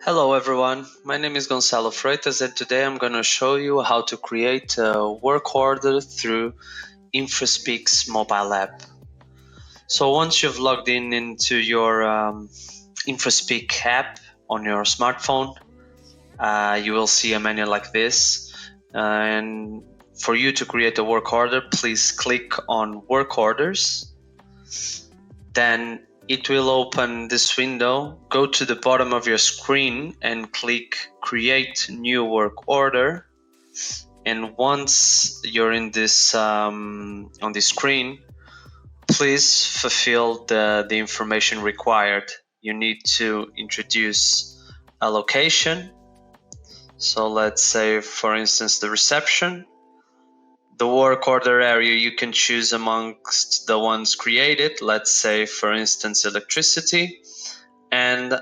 Hello everyone, my name is Gonçalo Freitas and today I'm going to show you how to create a work order through Infraspeak's mobile app. So once you've logged into your Infraspeak app on your smartphone, you will see a menu like this. And for you to create a work order, please click on Work Orders. Then it will open this window. Go to the bottom of your screen and click Create New Work Order. And once you're in this on this screen, please fulfill the information required. You need to introduce a location. So let's say, for instance, the reception. The work order area you can choose amongst the ones created. Let's say, for instance, electricity. And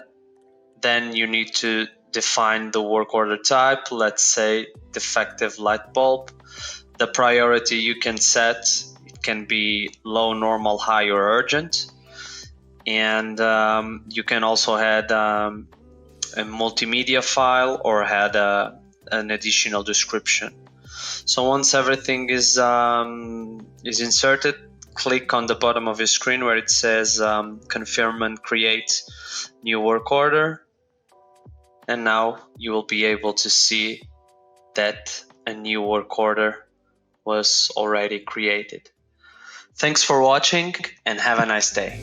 then you need to define the work order type. Let's say defective light bulb. The priority you can set, it can be low, normal, high, or urgent. And you can also add a multimedia file or add an additional description. So once everything is inserted, click on the bottom of your screen where it says confirm and create new work order. And now you will be able to see that a new work order was already created. Thanks for watching and have a nice day.